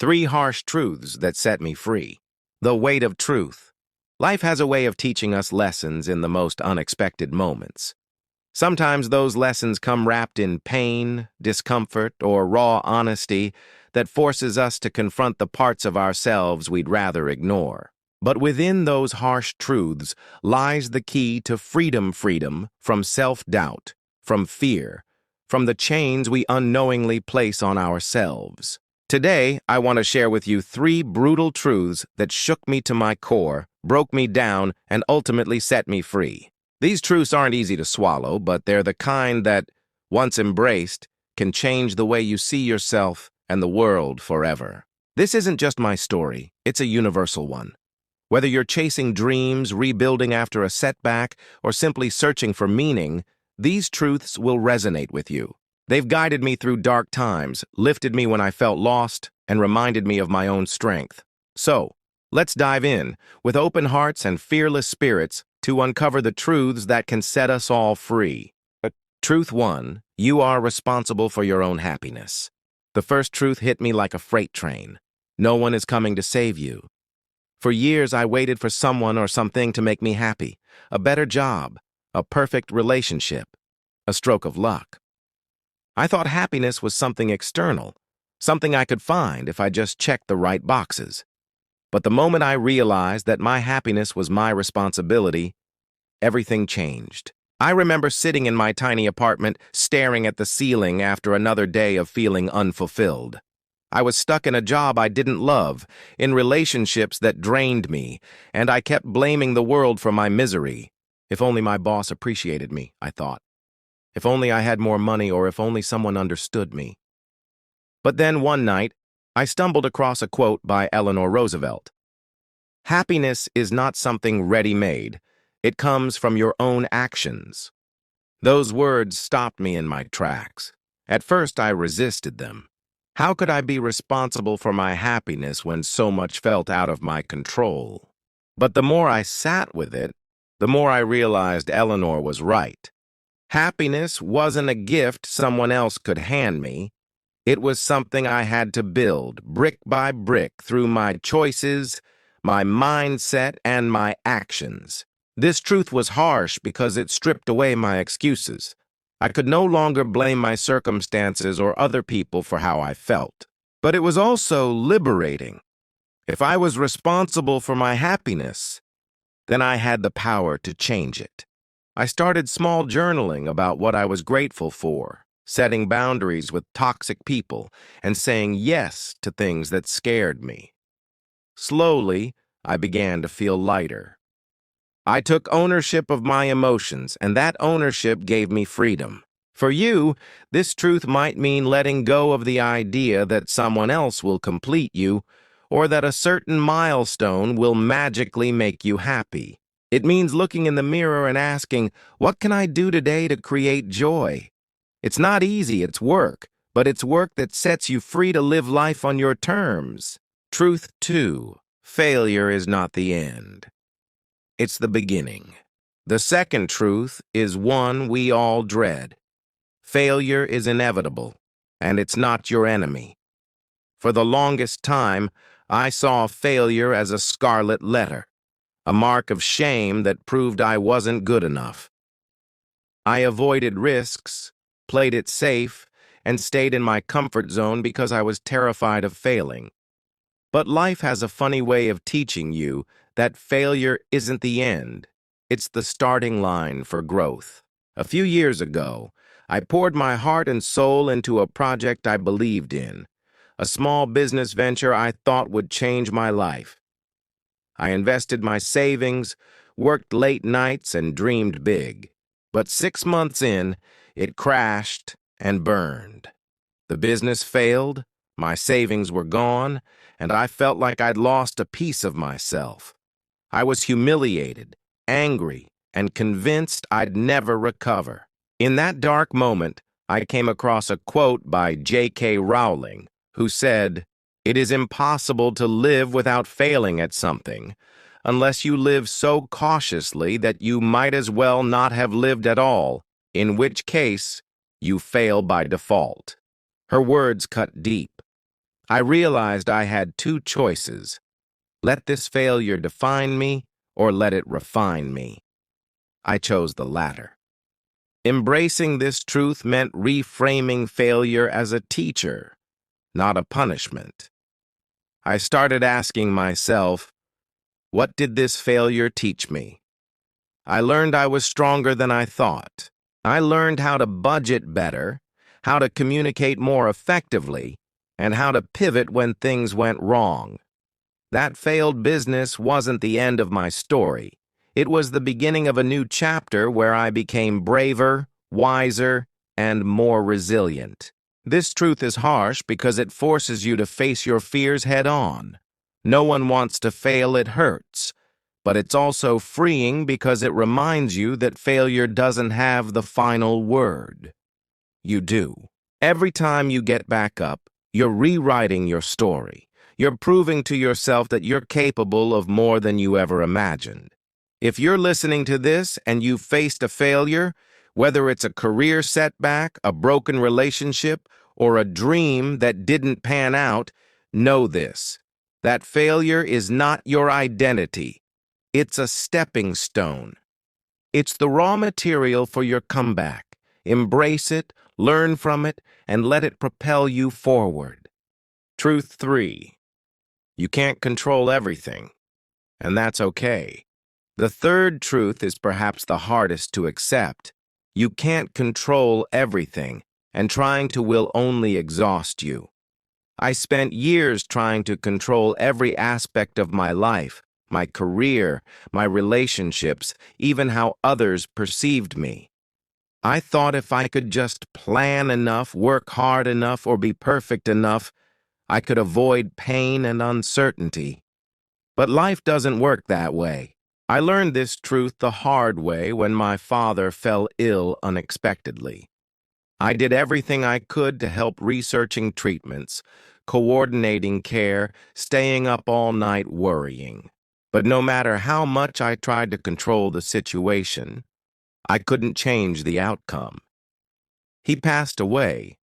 Three harsh truths that set me free. The weight of truth. Life has a way of teaching us lessons in the most unexpected moments. Sometimes those lessons come wrapped in pain, discomfort, or raw honesty that forces us to confront the parts of ourselves we'd rather ignore. But within those harsh truths lies the key to freedom from self-doubt, from fear, from the chains we unknowingly place on ourselves. Today, I want to share with you three brutal truths that shook me to my core, broke me down, and ultimately set me free. These truths aren't easy to swallow, but they're the kind that, once embraced, can change the way you see yourself and the world forever. This isn't just my story, it's a universal one. Whether you're chasing dreams, rebuilding after a setback, or simply searching for meaning, these truths will resonate with you. They've guided me through dark times, lifted me when I felt lost, and reminded me of my own strength. So, let's dive in, with open hearts and fearless spirits, to uncover the truths that can set us all free. Truth 1. You are responsible for your own happiness. The first truth hit me like a freight train. No one is coming to save you. For years, I waited for someone or something to make me happy. A better job, a perfect relationship, a stroke of luck. I thought happiness was something external, something I could find if I just checked the right boxes. But the moment I realized that my happiness was my responsibility, everything changed. I remember sitting in my tiny apartment, staring at the ceiling after another day of feeling unfulfilled. I was stuck in a job I didn't love, in relationships that drained me, and I kept blaming the world for my misery. If only my boss appreciated me, I thought. If only I had more money, or if only someone understood me. But then one night, I stumbled across a quote by Eleanor Roosevelt. Happiness is not something ready-made. It comes from your own actions. Those words stopped me in my tracks. At first, I resisted them. How could I be responsible for my happiness when so much felt out of my control? But the more I sat with it, the more I realized Eleanor was right. Happiness wasn't a gift someone else could hand me. It was something I had to build, brick by brick, through my choices, my mindset, and my actions. This truth was harsh because it stripped away my excuses. I could no longer blame my circumstances or other people for how I felt. But it was also liberating. If I was responsible for my happiness, then I had the power to change it. I started small journaling about what I was grateful for, setting boundaries with toxic people, and saying yes to things that scared me. Slowly, I began to feel lighter. I took ownership of my emotions, and that ownership gave me freedom. For you, this truth might mean letting go of the idea that someone else will complete you, or that a certain milestone will magically make you happy. It means looking in the mirror and asking, what can I do today to create joy? It's not easy, it's work, but it's work that sets you free to live life on your terms. Truth 2. Failure is not the end. It's the beginning. The second truth is one we all dread. Failure is inevitable, and it's not your enemy. For the longest time, I saw failure as a scarlet letter, a mark of shame that proved I wasn't good enough. I avoided risks, played it safe, and stayed in my comfort zone because I was terrified of failing. But life has a funny way of teaching you that failure isn't the end. It's the starting line for growth. A few years ago, I poured my heart and soul into a project I believed in, a small business venture I thought would change my life. I invested my savings, worked late nights, and dreamed big. But 6 months in, it crashed and burned. The business failed, my savings were gone, and I felt like I'd lost a piece of myself. I was humiliated, angry, and convinced I'd never recover. In that dark moment, I came across a quote by J.K. Rowling, who said, "It is impossible to live without failing at something, unless you live so cautiously that you might as well not have lived at all, in which case you fail by default." Her words cut deep. I realized I had two choices: let this failure define me or let it refine me. I chose the latter. Embracing this truth meant reframing failure as a teacher, not a punishment. I started asking myself, what did this failure teach me? I learned I was stronger than I thought. I learned how to budget better, how to communicate more effectively, and how to pivot when things went wrong. That failed business wasn't the end of my story. It was the beginning of a new chapter where I became braver, wiser, and more resilient. This truth is harsh because it forces you to face your fears head-on. No one wants to fail, it hurts. But it's also freeing because it reminds you that failure doesn't have the final word. You do. Every time you get back up, you're rewriting your story. You're proving to yourself that you're capable of more than you ever imagined. If you're listening to this and you've faced a failure, whether it's a career setback, a broken relationship, or a dream that didn't pan out, know this: that failure is not your identity. It's a stepping stone. It's the raw material for your comeback. Embrace it, learn from it, and let it propel you forward. Truth 3. You can't control everything, and that's okay. The third truth is perhaps the hardest to accept. You can't control everything, and trying to will only exhaust you. I spent years trying to control every aspect of my life, my career, my relationships, even how others perceived me. I thought if I could just plan enough, work hard enough, or be perfect enough, I could avoid pain and uncertainty. But life doesn't work that way. I learned this truth the hard way when my father fell ill unexpectedly. I did everything I could to help, researching treatments, coordinating care, staying up all night worrying. But no matter how much I tried to control the situation, I couldn't change the outcome. He passed away,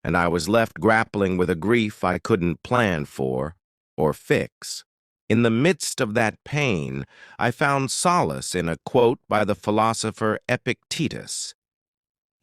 and I was left grappling with a grief I couldn't plan for or fix. In the midst of that pain, I found solace in a quote by the philosopher Epictetus.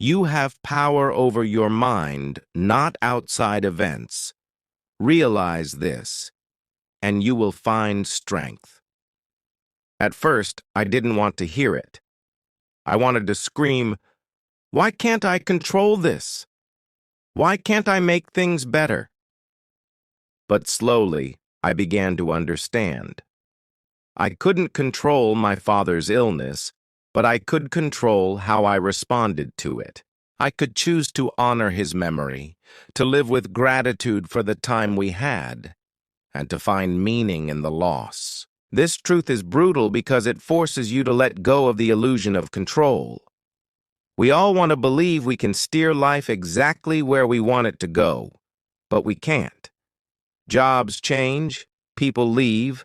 "You have power over your mind, not outside events. Realize this, and you will find strength." At first, I didn't want to hear it. I wanted to scream, "Why can't I control this? Why can't I make things better?" But slowly, I began to understand. I couldn't control my father's illness, but I could control how I responded to it. I could choose to honor his memory, to live with gratitude for the time we had, and to find meaning in the loss. This truth is brutal because it forces you to let go of the illusion of control. We all want to believe we can steer life exactly where we want it to go, but we can't. Jobs change, people leave,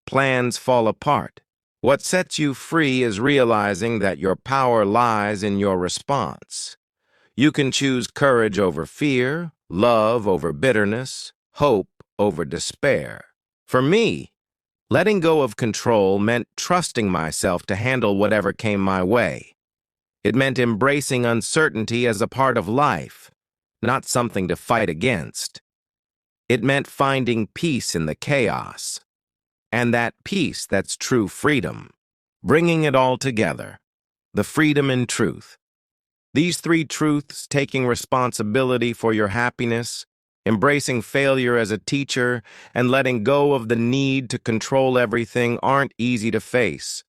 plans fall apart. What sets you free is realizing that your power lies in your response. You can choose courage over fear, love over bitterness, hope over despair. For me, letting go of control meant trusting myself to handle whatever came my way. It meant embracing uncertainty as a part of life, not something to fight against. It meant finding peace in the chaos, and that peace that's true freedom. Bringing it all together, the freedom in truth. These three truths, taking responsibility for your happiness, embracing failure as a teacher, and letting go of the need to control everything, aren't easy to face.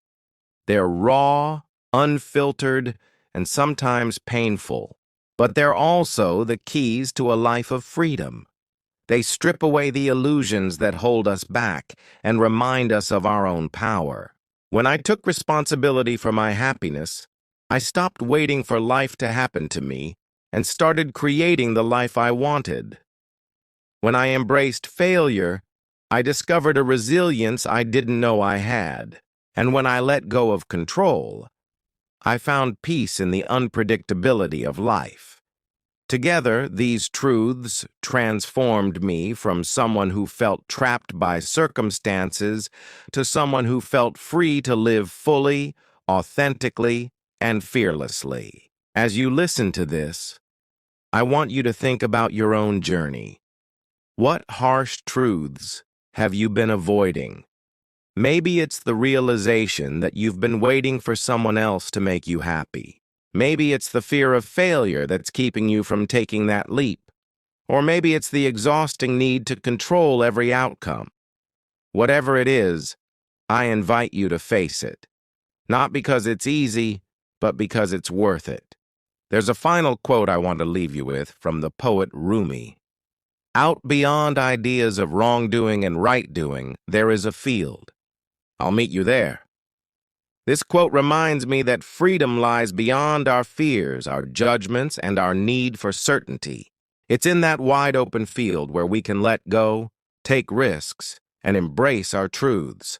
They're raw, unfiltered, and sometimes painful. But they're also the keys to a life of freedom. They strip away the illusions that hold us back and remind us of our own power. When I took responsibility for my happiness, I stopped waiting for life to happen to me and started creating the life I wanted. When I embraced failure, I discovered a resilience I didn't know I had. And when I let go of control, I found peace in the unpredictability of life. Together, these truths transformed me from someone who felt trapped by circumstances to someone who felt free to live fully, authentically, and fearlessly. As you listen to this, I want you to think about your own journey. What harsh truths have you been avoiding? Maybe it's the realization that you've been waiting for someone else to make you happy. Maybe it's the fear of failure that's keeping you from taking that leap. Or maybe it's the exhausting need to control every outcome. Whatever it is, I invite you to face it. Not because it's easy, but because it's worth it. There's a final quote I want to leave you with from the poet Rumi. Out beyond ideas of wrongdoing and right-doing, there is a field. I'll meet you there. This quote reminds me that freedom lies beyond our fears, our judgments, and our need for certainty. It's in that wide-open field where we can let go, take risks, and embrace our truths.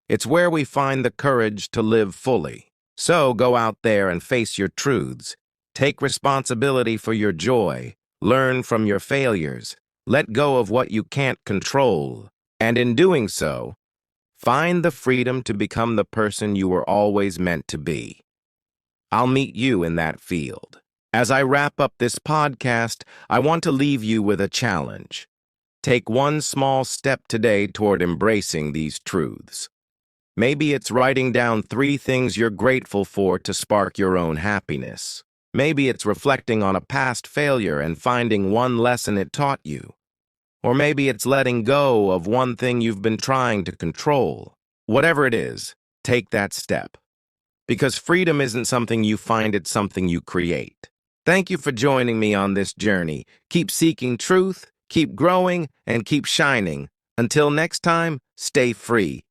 It's where we find the courage to live fully. So go out there and face your truths. Take responsibility for your joy. Learn from your failures. Let go of what you can't control. And in doing so, find the freedom to become the person you were always meant to be. I'll meet you in that field. As I wrap up this podcast, I want to leave you with a challenge. Take one small step today toward embracing these truths. Maybe it's writing down 3 things you're grateful for to spark your own happiness. Maybe it's reflecting on a past failure and finding one lesson it taught you. Or maybe it's letting go of one thing you've been trying to control. Whatever it is, take that step. Because freedom isn't something you find, it's something you create. Thank you for joining me on this journey. Keep seeking truth, keep growing, and keep shining. Until next time, stay free.